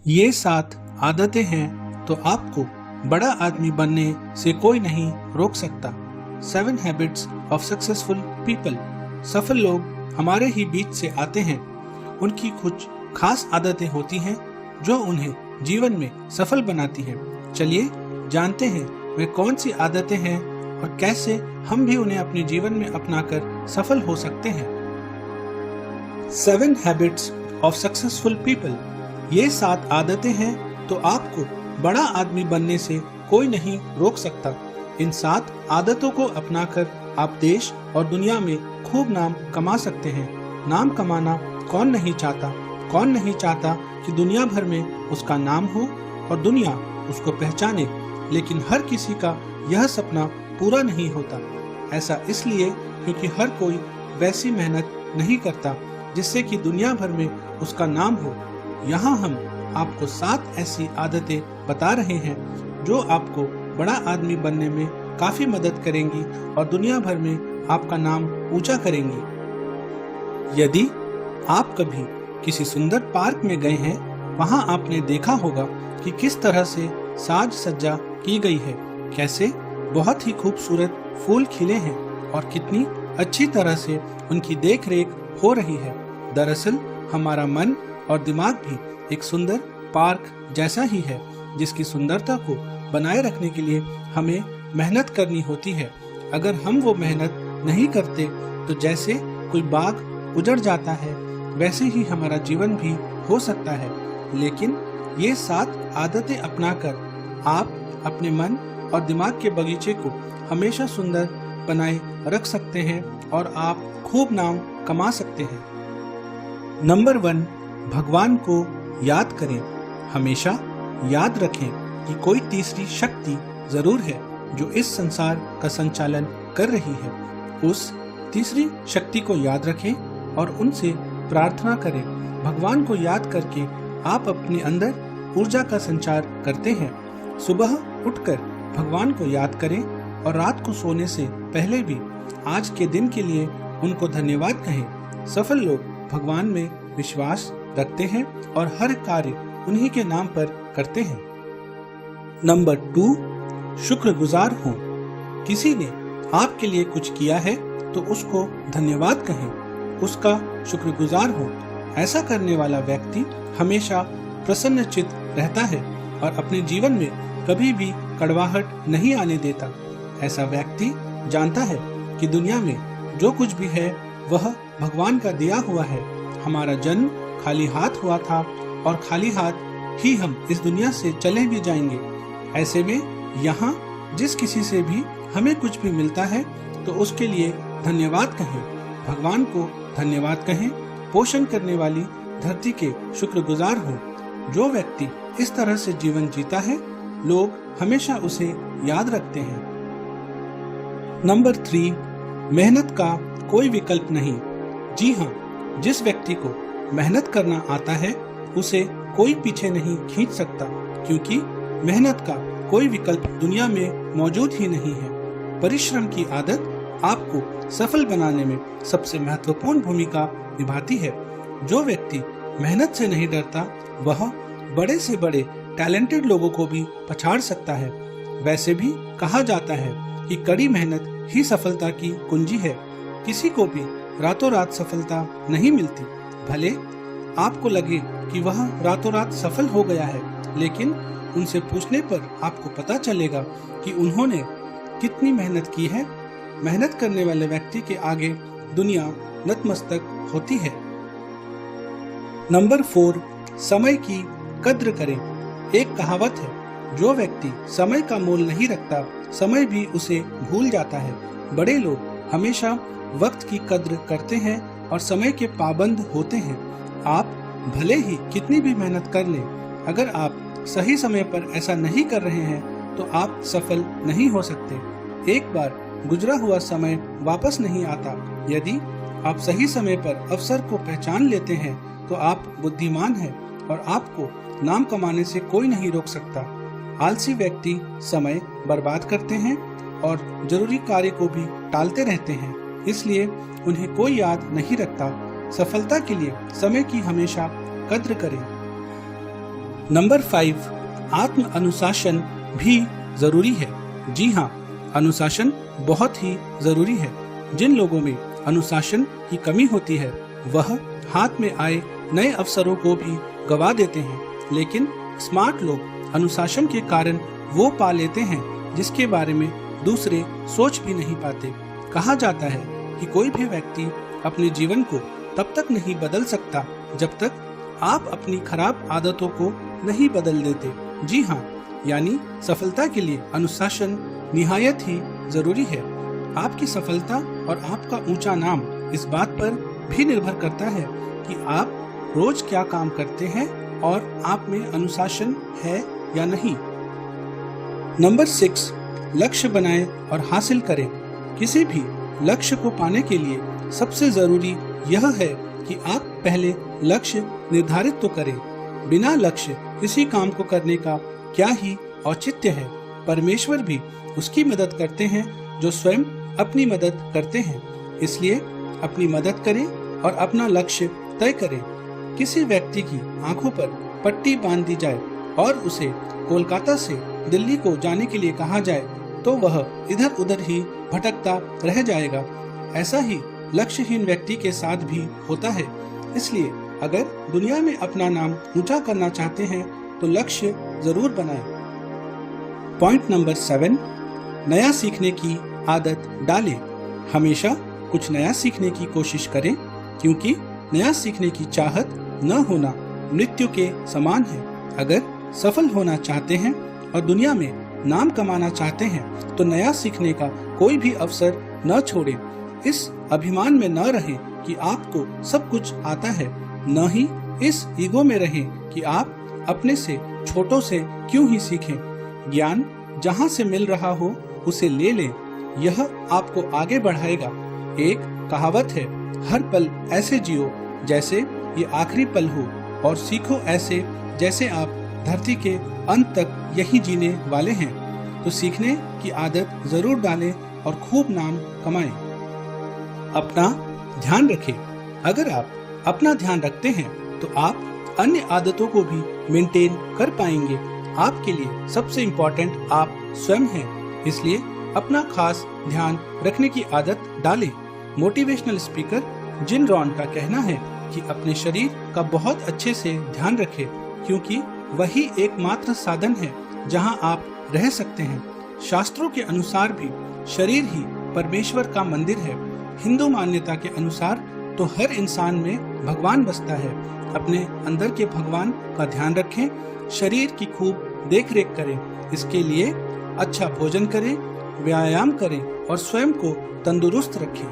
ये 7 आदतें हैं तो आपको बड़ा आदमी बनने से कोई नहीं रोक सकता। 7 हैबिट्स ऑफ सक्सेसफुल पीपल। सफल लोग हमारे ही बीच से आते हैं। उनकी कुछ खास आदतें होती हैं जो उन्हें जीवन में सफल बनाती हैं। चलिए जानते हैं वे कौन सी आदतें हैं और कैसे हम भी उन्हें अपने जीवन में अपनाकर सफल हो सकते हैं। 7 हैबिट्स ऑफ सक्सेसफुल पीपल। ये 7 आदतें हैं तो आपको बड़ा आदमी बनने से कोई नहीं रोक सकता। इन 7 आदतों को अपनाकर आप देश और दुनिया में खूब नाम कमा सकते हैं। नाम कमाना कौन नहीं चाहता कि दुनिया भर में उसका नाम हो और दुनिया उसको पहचाने, लेकिन हर किसी का यह सपना पूरा नहीं होता। ऐसा इसलिए क्योंकि हर कोई वैसी मेहनत नहीं करता जिससे कि दुनिया भर में उसका नाम हो। यहाँ हम आपको 7 ऐसी आदतें बता रहे हैं जो आपको बड़ा आदमी बनने में काफी मदद करेंगी और दुनिया भर में आपका नाम ऊंचा करेंगी। यदि आप कभी किसी सुंदर पार्क में गए हैं, वहां आपने देखा होगा कि किस तरह से साज सज्जा की गई है, कैसे बहुत ही खूबसूरत फूल खिले हैं और कितनी अच्छी तरह से उनकी देख रेख हो रही है। दरअसल हमारा मन और दिमाग भी एक सुंदर पार्क जैसा ही है, जिसकी सुंदरता को बनाए रखने के लिए हमें मेहनत करनी होती है। अगर हम वो मेहनत नहीं करते तो जैसे कोई बाग उजड़ जाता है, वैसे ही हमारा जीवन भी हो सकता है। लेकिन ये 7 आदतें अपनाकर आप अपने मन और दिमाग के बगीचे को हमेशा सुंदर बनाए रख सकते हैं और आप खूब नाम कमा सकते हैं। नंबर 1, भगवान को याद करें। हमेशा याद रखें कि कोई तीसरी शक्ति जरूर है जो इस संसार का संचालन कर रही है। उस तीसरी शक्ति को याद रखें और उनसे प्रार्थना करें। भगवान को याद करके आप अपने अंदर ऊर्जा का संचार करते हैं। सुबह उठकर भगवान को याद करें और रात को सोने से पहले भी आज के दिन के लिए उनको धन्यवाद कहें। सफल लोग भगवान में विश्वास रखते हैं और हर कार्य उन्हीं के नाम पर करते हैं। नंबर 2, शुक्रगुजार हों। किसी ने आपके लिए कुछ किया है तो उसको धन्यवाद कहें, उसका शुक्रगुजार हो। ऐसा करने वाला व्यक्ति हमेशा प्रसन्नचित्त रहता है और अपने जीवन में कभी भी कड़वाहट नहीं आने देता। ऐसा व्यक्ति जानता है कि दुनिया में जो कुछ भी है वह भगवान का दिया हुआ है। हमारा जन्म खाली हाथ हुआ था और खाली हाथ ही हम इस दुनिया से चले भी जाएंगे। ऐसे में यहाँ जिस किसी से भी हमें कुछ भी मिलता है तो उसके लिए धन्यवाद कहें, भगवान को धन्यवाद कहें। पोषण करने वाली धरती के शुक्रगुजार हों। जो व्यक्ति इस तरह से जीवन जीता है, लोग हमेशा उसे याद रखते हैं। नंबर 3, मेहनत का कोई विकल्प नहीं। जी हाँ, जिस व्यक्ति को मेहनत करना आता है उसे कोई पीछे नहीं खींच सकता, क्योंकि मेहनत का कोई विकल्प दुनिया में मौजूद ही नहीं है। परिश्रम की आदत आपको सफल बनाने में सबसे महत्वपूर्ण भूमिका निभाती है। जो व्यक्ति मेहनत से नहीं डरता वह बड़े से बड़े टैलेंटेड लोगों को भी पछाड़ सकता है। वैसे भी कहा जाता है कि कड़ी मेहनत ही सफलता की कुंजी है। किसी को भी रातों रात सफलता नहीं मिलती। भले आपको लगे कि वह रातों रात सफल हो गया है, लेकिन उनसे पूछने पर आपको पता चलेगा कि उन्होंने कितनी मेहनत की है। मेहनत करने वाले व्यक्ति के आगे दुनिया नतमस्तक होती है। नंबर 4, समय की कद्र करें। एक कहावत है, जो व्यक्ति समय का मोल नहीं रखता, समय भी उसे भूल जाता है। बड़े लोग हमेशा वक्त की कद्र करते हैं और समय के पाबंद होते हैं। आप भले ही कितनी भी मेहनत कर लें, अगर आप सही समय पर ऐसा नहीं कर रहे हैं तो आप सफल नहीं हो सकते। एक बार गुजरा हुआ समय वापस नहीं आता। यदि आप सही समय पर अवसर को पहचान लेते हैं तो आप बुद्धिमान हैं और आपको नाम कमाने से कोई नहीं रोक सकता। आलसी व्यक्ति समय बर्बाद करते हैं और जरूरी कार्य को भी टालते रहते हैं, इसलिए उन्हें कोई याद नहीं रखता। सफलता के लिए समय की हमेशा कद्र करें। नंबर 5, आत्म अनुशासन भी जरूरी है। जी हाँ, अनुशासन बहुत ही जरूरी है। जिन लोगों में अनुशासन की कमी होती है वह हाथ में आए नए अवसरों को भी गवा देते हैं, लेकिन स्मार्ट लोग अनुशासन के कारण वो पा लेते हैं जिसके बारे में दूसरे सोच भी नहीं पाते। कहा जाता है कि कोई भी व्यक्ति अपने जीवन को तब तक नहीं बदल सकता जब तक आप अपनी खराब आदतों को नहीं बदल देते। जी हाँ, यानी सफलता के लिए अनुशासन निहायत ही जरूरी है। आपकी सफलता और आपका ऊंचा नाम इस बात पर भी निर्भर करता है कि आप रोज क्या काम करते हैं और आप में अनुशासन है या नहीं। नंबर 6, लक्ष्य बनाएं और हासिल करें। किसी भी लक्ष्य को पाने के लिए सबसे जरूरी यह है कि आप पहले लक्ष्य निर्धारित तो करें। बिना लक्ष्य किसी काम को करने का क्या ही औचित्य है। परमेश्वर भी उसकी मदद करते हैं जो स्वयं अपनी मदद करते हैं। इसलिए अपनी मदद करें और अपना लक्ष्य तय करें। किसी व्यक्ति की आंखों पर पट्टी बांध दी जाए और उसे कोलकाता से दिल्ली को जाने के लिए कहा जाए तो वह इधर उधर ही भटकता रह जाएगा। ऐसा ही लक्ष्यहीन व्यक्ति के साथ भी होता है। इसलिए अगर दुनिया में अपना नाम ऊंचा करना चाहते हैं तो लक्ष्य जरूर बनाएं। पॉइंट नंबर 7, नया सीखने की आदत डालें। हमेशा कुछ नया सीखने की कोशिश करें, क्योंकि नया सीखने की चाहत न होना मृत्यु के समान है। अगर सफल होना चाहते हैं और दुनिया में नाम कमाना चाहते हैं तो नया सीखने का कोई भी अवसर न छोड़ें। इस अभिमान में न रहें कि आपको सब कुछ आता है, न ही इस ईगो में रहें कि आप अपने से छोटों से क्यों ही सीखें। ज्ञान जहाँ से मिल रहा हो उसे ले लें, यह आपको आगे बढ़ाएगा। एक कहावत है, हर पल ऐसे जियो जैसे ये आखिरी पल हो और सीखो ऐसे जैसे आप धरती के अंत तक यही जीने वाले हैं। तो सीखने की आदत जरूर डालें और खूब नाम कमाएं। अपना ध्यान रखें। अगर आप अपना ध्यान रखते हैं तो आप अन्य आदतों को भी मेंटेन कर पाएंगे। आपके लिए सबसे इम्पोर्टेंट आप स्वयं हैं, इसलिए अपना खास ध्यान रखने की आदत डालें। मोटिवेशनल स्पीकर जिन रॉन का कहना है कि अपने शरीर का बहुत अच्छे से ध्यान रखें, क्योंकि वही एकमात्र साधन है जहां आप रह सकते हैं। शास्त्रों के अनुसार भी शरीर ही परमेश्वर का मंदिर है। हिंदू मान्यता के अनुसार तो हर इंसान में भगवान बसता है। अपने अंदर के भगवान का ध्यान रखें, शरीर की खूब देख रेख करें। इसके लिए अच्छा भोजन करें, व्यायाम करें और स्वयं को तंदुरुस्त रखें।